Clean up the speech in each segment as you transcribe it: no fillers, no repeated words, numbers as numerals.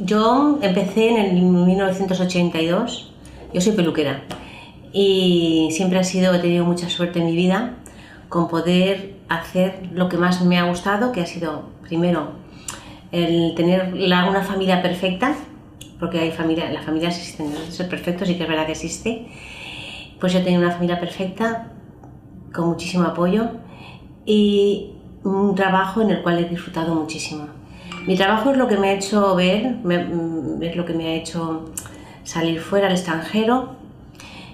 Yo empecé en el 1982, yo soy peluquera y siempre he tenido mucha suerte en mi vida con poder hacer lo que más me ha gustado, que ha sido primero el tener una familia perfecta, porque las familias existen, ¿no? Ser perfecto sí que es verdad que existe. Pues yo tenía una familia perfecta, con muchísimo apoyo y un trabajo en el cual he disfrutado muchísimo. Mi trabajo es lo que me ha hecho es lo que me ha hecho salir fuera al extranjero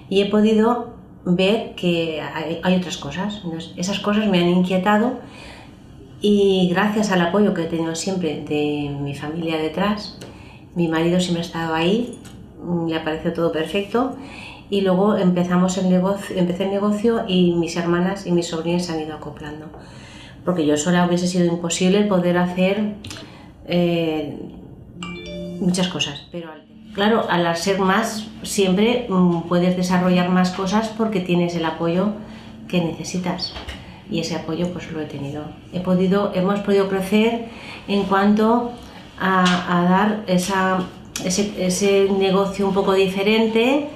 y he podido ver que hay otras cosas. Entonces, esas cosas me han inquietado y gracias al apoyo que he tenido siempre de mi familia detrás, mi marido siempre ha estado ahí, le pareció todo perfecto y luego empecé el negocio y mis hermanas y mis sobrinas se han ido acoplando. Porque yo sola hubiese sido imposible poder hacer muchas cosas, pero claro, al ser más siempre puedes desarrollar más cosas porque tienes el apoyo que necesitas y ese apoyo pues lo he tenido. Hemos podido crecer en cuanto a dar ese negocio un poco diferente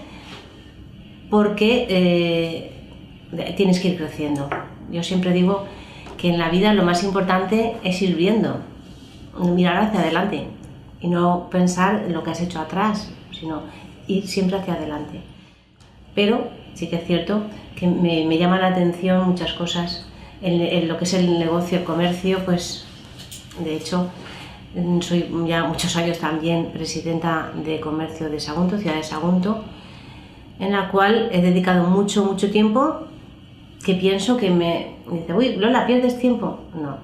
porque tienes que ir creciendo. Yo siempre digo que en la vida lo más importante es ir viendo, mirar hacia adelante y no pensar en lo que has hecho atrás, sino ir siempre hacia adelante. Pero sí que es cierto que me llama la atención muchas cosas en lo que es el negocio, el comercio, pues de hecho soy ya muchos años también presidenta de comercio de Sagunto, ciudad de Sagunto, en la cual he dedicado mucho tiempo que pienso que me dice, uy, Lola, ¿pierdes tiempo? No,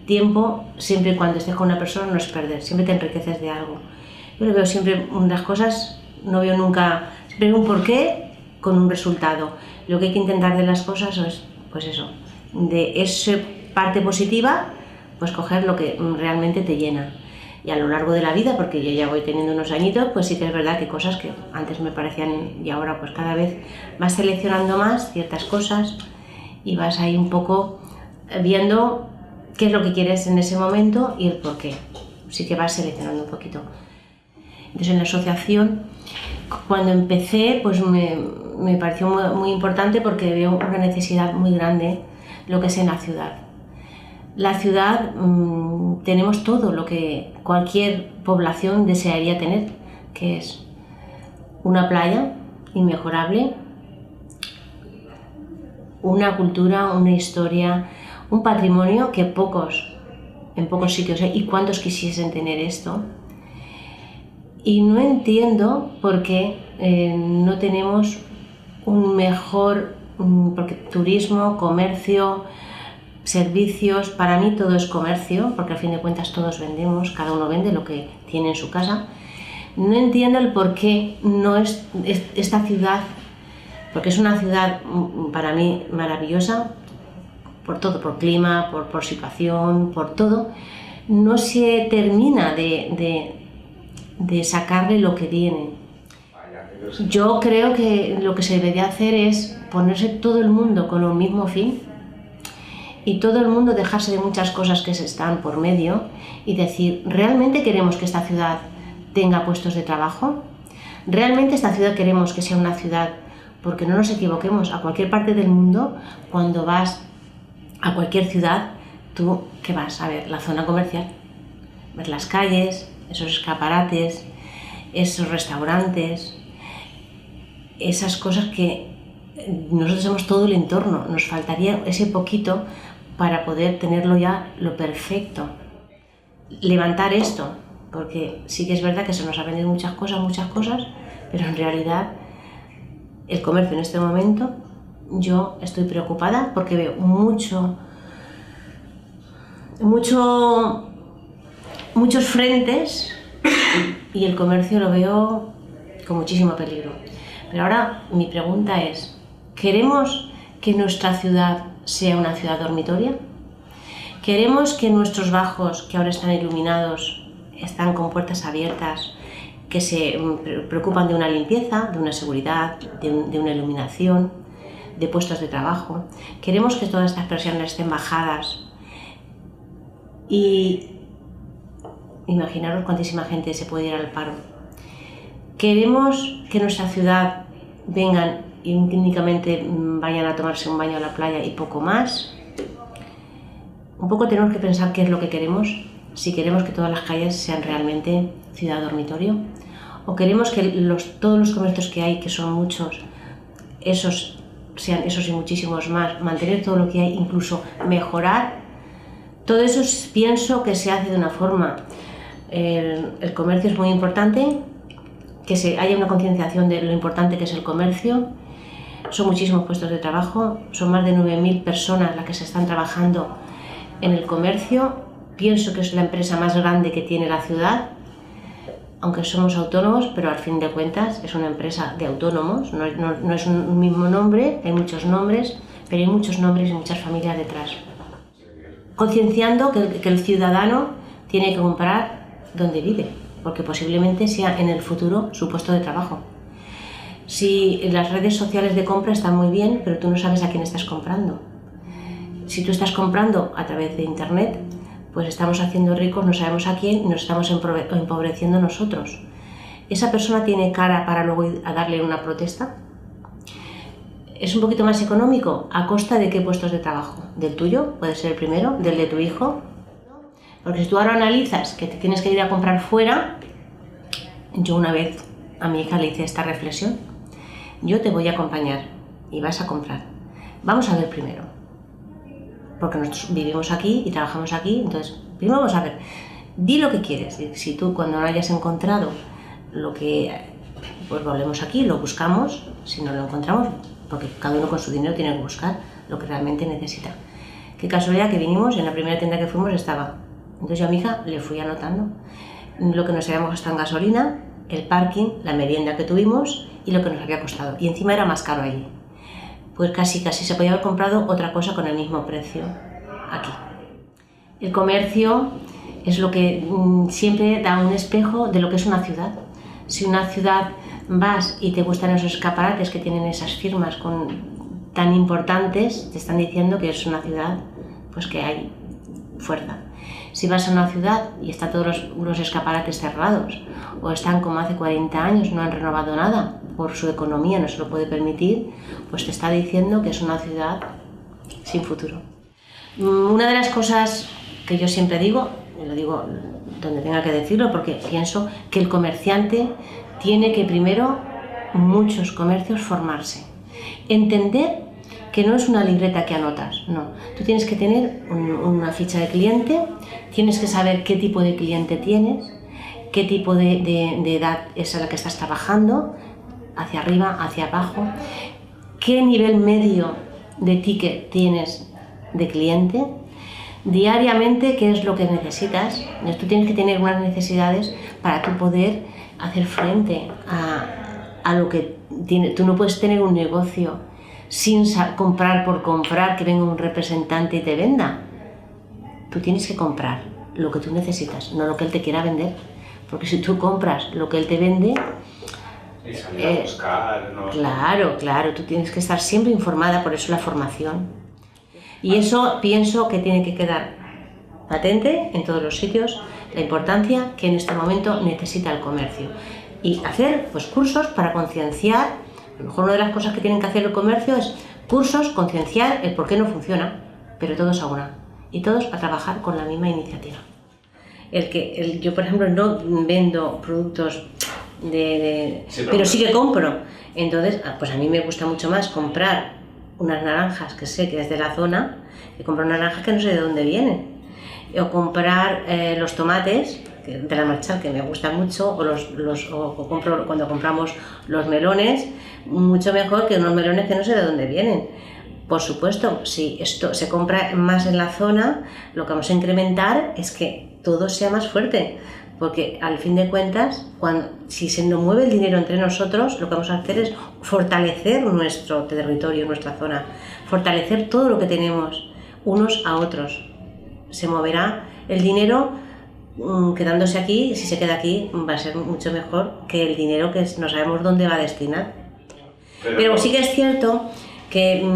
tiempo siempre y cuando estés con una persona no es perder, siempre te enriqueces de algo. Yo lo veo siempre, las cosas, no veo nunca, siempre un porqué con un resultado. Lo que hay que intentar de las cosas es, pues eso, de esa parte positiva, pues coger lo que realmente te llena. Y a lo largo de la vida, porque yo ya voy teniendo unos añitos, pues sí que es verdad que cosas que antes me parecían y ahora pues cada vez vas seleccionando más ciertas cosas y vas ahí un poco viendo qué es lo que quieres en ese momento y el por qué. Sí que vas seleccionando un poquito. Entonces en la asociación, cuando empecé, pues me pareció muy importante porque veo una necesidad muy grande lo que es en la ciudad. La ciudad tenemos todo lo que cualquier población desearía tener, que es una playa inmejorable, una cultura, una historia, un patrimonio que en pocos sitios hay, y cuántos quisiesen tener esto. Y no entiendo por qué no tenemos un mejor, porque turismo, comercio, servicios, para mí todo es comercio, porque al fin de cuentas todos vendemos, cada uno vende lo que tiene en su casa. No entiendo el por qué no es esta ciudad, porque es una ciudad para mí maravillosa, por todo, por clima, por situación, por todo, no se termina de sacarle lo que tiene. Yo creo que lo que se debería hacer es ponerse todo el mundo con un mismo fin y todo el mundo dejarse de muchas cosas que se están por medio y decir, ¿realmente queremos que esta ciudad tenga puestos de trabajo? ¿Realmente esta ciudad queremos que sea una ciudad? Porque no nos equivoquemos, a cualquier parte del mundo, cuando vas a cualquier ciudad, tú, ¿qué vas a ver? La zona comercial, ver las calles, esos escaparates, esos restaurantes, esas cosas que nosotros somos todo el entorno, nos faltaría ese poquito para poder tenerlo ya lo perfecto. Levantar esto, porque sí que es verdad que se nos ha vendido muchas cosas, pero en realidad el comercio en este momento, yo estoy preocupada porque veo muchos frentes y el comercio lo veo con muchísimo peligro. Pero ahora mi pregunta es, ¿queremos que nuestra ciudad sea una ciudad dormitoria? ¿Queremos que nuestros bajos, que ahora están iluminados, están con puertas abiertas, que se preocupan de una limpieza, de una seguridad, de una iluminación, de puestos de trabajo? ¿Queremos que todas estas persianas estén bajadas y imaginaros cuantísima gente se puede ir al paro. Queremos que nuestra ciudad vengan y únicamente vayan a tomarse un baño a la playa y poco más. Un poco tenemos que pensar qué es lo que queremos, si queremos que todas las calles sean realmente ciudad dormitorio, o queremos que todos los comercios que hay, que son muchos, esos sean esos y muchísimos más, mantener todo lo que hay, incluso mejorar. Todo eso pienso que se hace de una forma. El comercio es muy importante, que haya una concienciación de lo importante que es el comercio. Son muchísimos puestos de trabajo, son más de 9.000 personas las que se están trabajando en el comercio. Pienso que es la empresa más grande que tiene la ciudad, aunque somos autónomos, pero al fin de cuentas es una empresa de autónomos, no es un mismo nombre, hay muchos nombres, pero hay muchos nombres y muchas familias detrás. Concienciando que el ciudadano tiene que comprar donde vive, porque posiblemente sea en el futuro su puesto de trabajo. Si las redes sociales de compra están muy bien, pero tú no sabes a quién estás comprando. Si tú estás comprando a través de internet, pues estamos haciendo ricos, no sabemos a quién, y nos estamos empobreciendo nosotros. ¿Esa persona tiene cara para luego ir a darle una protesta? ¿Es un poquito más económico? ¿A costa de qué puestos de trabajo? ¿Del tuyo? Puede ser el primero, del de tu hijo. Porque si tú ahora analizas que te tienes que ir a comprar fuera, yo una vez a mi hija le hice esta reflexión. Yo te voy a acompañar y vas a comprar. Vamos a ver primero. Porque nosotros vivimos aquí y trabajamos aquí, entonces primero vamos a ver. Di lo que quieres. Si tú cuando no hayas encontrado lo que... pues volvemos aquí, lo buscamos, si no lo encontramos, porque cada uno con su dinero tiene que buscar lo que realmente necesita. Qué casualidad que vinimos y en la primera tienda que fuimos estaba. Entonces yo a mi hija le fui anotando lo que nos habíamos gastado en gasolina, el parking, la merienda que tuvimos y lo que nos había costado. Y encima era más caro allí. Pues casi se podía haber comprado otra cosa con el mismo precio aquí. El comercio es lo que siempre da un espejo de lo que es una ciudad. Si una ciudad vas y te gustan esos escaparates que tienen esas firmas tan importantes, te están diciendo que es una ciudad pues que hay fuerza. Si vas a una ciudad y están todos los escaparates cerrados o están como hace 40 años, no han renovado nada, por su economía no se lo puede permitir, pues te está diciendo que es una ciudad sin futuro. Una de las cosas que yo siempre digo, y lo digo donde tenga que decirlo, porque pienso que el comerciante tiene que primero, muchos comercios, formarse. Entender que no es una libreta que anotas, no. Tú tienes que tener una ficha de cliente, tienes que saber qué tipo de cliente tienes, qué tipo de edad es a la que estás trabajando, hacia arriba, hacia abajo, qué nivel medio de ticket tienes de cliente, diariamente qué es lo que necesitas. Entonces, tú tienes que tener unas necesidades para tú poder hacer frente a lo que tienes. Tú no puedes tener un negocio sin comprar por comprar, que venga un representante y te venda. Tú tienes que comprar lo que tú necesitas, no lo que él te quiera vender. Porque si tú compras lo que él te vende... Y salir a buscar, ¿no? Claro, tú tienes que estar siempre informada, por eso la formación. Y eso pienso que tiene que quedar patente en todos los sitios, la importancia que en este momento necesita el comercio. Y hacer pues cursos para concienciar. A lo mejor una de las cosas que tienen que hacer el comercio es cursos, concienciar el por qué no funciona, pero todos a una. Y todos a trabajar con la misma iniciativa. Yo, por ejemplo, no vendo productos pero sí que compro. Entonces, pues a mí me gusta mucho más comprar unas naranjas que sé que es de la zona, que comprar naranjas que no sé de dónde vienen. O comprar los tomates de la Marchal, que me gustan mucho, o compro cuando compramos los melones, mucho mejor que unos melones que no sé de dónde vienen. Por supuesto, si esto se compra más en la zona, lo que vamos a incrementar es que todo sea más fuerte, porque al fin de cuentas, si se nos mueve el dinero entre nosotros, lo que vamos a hacer es fortalecer nuestro territorio, nuestra zona, fortalecer todo lo que tenemos unos a otros. Se moverá el dinero quedándose aquí, si se queda aquí va a ser mucho mejor que el dinero que no sabemos dónde va a destinar. Pero sí que es cierto que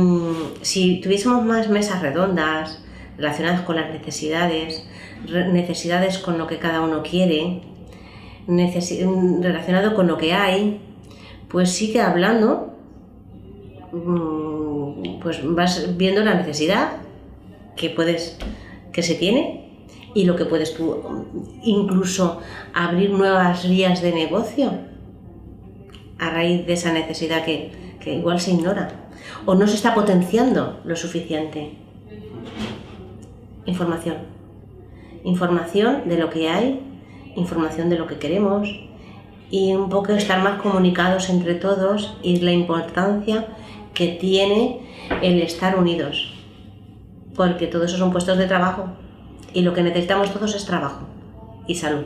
si tuviésemos más mesas redondas relacionadas con las necesidades, necesidades con lo que cada uno quiere, relacionado con lo que hay, pues sigue hablando, pues vas viendo la necesidad que se tiene y lo que puedes tú incluso abrir nuevas vías de negocio a raíz de esa necesidad que igual se ignora o no se está potenciando lo suficiente. Información de lo que hay, información de lo que queremos y un poco estar más comunicados entre todos y la importancia que tiene el estar unidos, porque todos esos son puestos de trabajo y lo que necesitamos todos es trabajo y salud.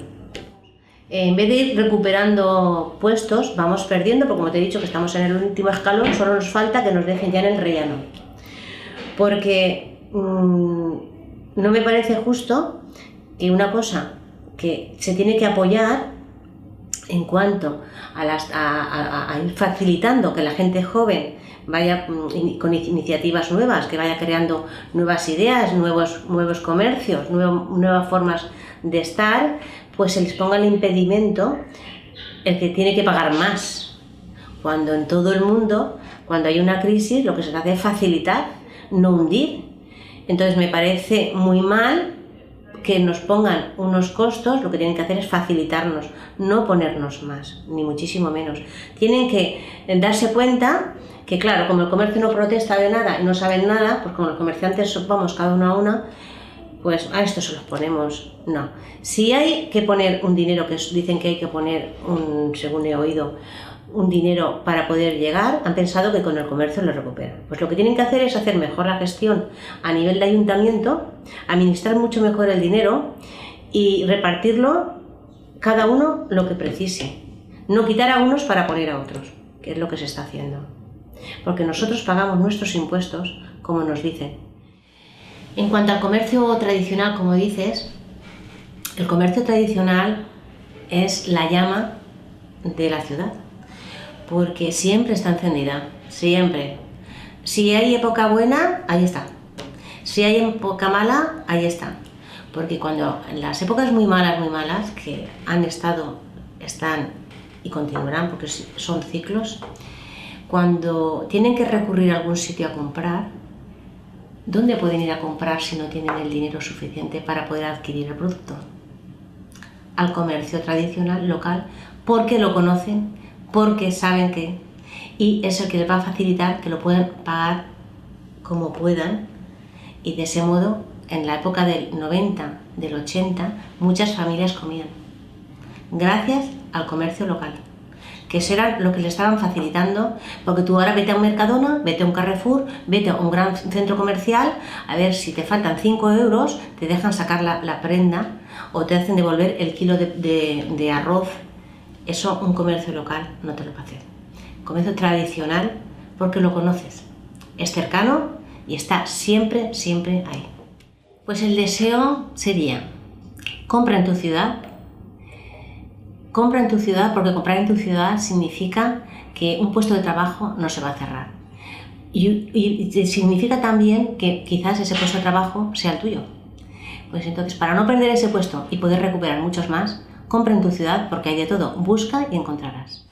En vez de ir recuperando puestos, vamos perdiendo, porque como te he dicho que estamos en el último escalón, solo nos falta que nos dejen ya en el rellano. Porque no me parece justo que una cosa que se tiene que apoyar en cuanto a ir facilitando que la gente joven vaya con iniciativas nuevas, que vaya creando nuevas ideas, nuevos comercios, nuevas formas de estar, pues se les ponga el impedimento el que tiene que pagar más. Cuando en todo el mundo, cuando hay una crisis, lo que se hace es facilitar, no hundir. Entonces me parece muy mal que nos pongan unos costos, lo que tienen que hacer es facilitarnos, no ponernos más, ni muchísimo menos. Tienen que darse cuenta que, claro, como el comercio no protesta de nada y no saben nada, pues como los comerciantes vamos cada uno a una, pues a esto se los ponemos. No. Si hay que poner un dinero, que dicen que hay que poner, según he oído, un dinero para poder llegar, han pensado que con el comercio lo recuperan. Pues lo que tienen que hacer es hacer mejor la gestión a nivel de ayuntamiento, administrar mucho mejor el dinero y repartirlo cada uno lo que precise. No quitar a unos para poner a otros, que es lo que se está haciendo. Porque nosotros pagamos nuestros impuestos como nos dicen. En cuanto al comercio tradicional, como dices, el comercio tradicional es la llama de la ciudad. Porque siempre está encendida, siempre. Si hay época buena, ahí está. Si hay época mala, ahí está. Porque cuando en las épocas muy malas, que han estado, están y continuarán, porque son ciclos, cuando tienen que recurrir a algún sitio a comprar, ¿dónde pueden ir a comprar si no tienen el dinero suficiente para poder adquirir el producto? Al comercio tradicional, local, porque lo conocen, porque saben que, y es el que les va a facilitar que lo puedan pagar como puedan, y de ese modo, en la época del 90, del 80, muchas familias comían, gracias al comercio local, que eso era lo que le estaban facilitando, porque tú ahora vete a un Mercadona, vete a un Carrefour, vete a un gran centro comercial, a ver si te faltan 5 euros, te dejan sacar la prenda, o te hacen devolver el kilo de arroz. Eso un comercio local no te lo va a hacer. Comercio tradicional, porque lo conoces, es cercano y está siempre, siempre ahí. Pues el deseo sería, compra en tu ciudad, porque comprar en tu ciudad significa que un puesto de trabajo no se va a cerrar. Y significa también que quizás ese puesto de trabajo sea el tuyo. Pues entonces, para no perder ese puesto y poder recuperar muchos más, compra en tu ciudad porque hay de todo, busca y encontrarás.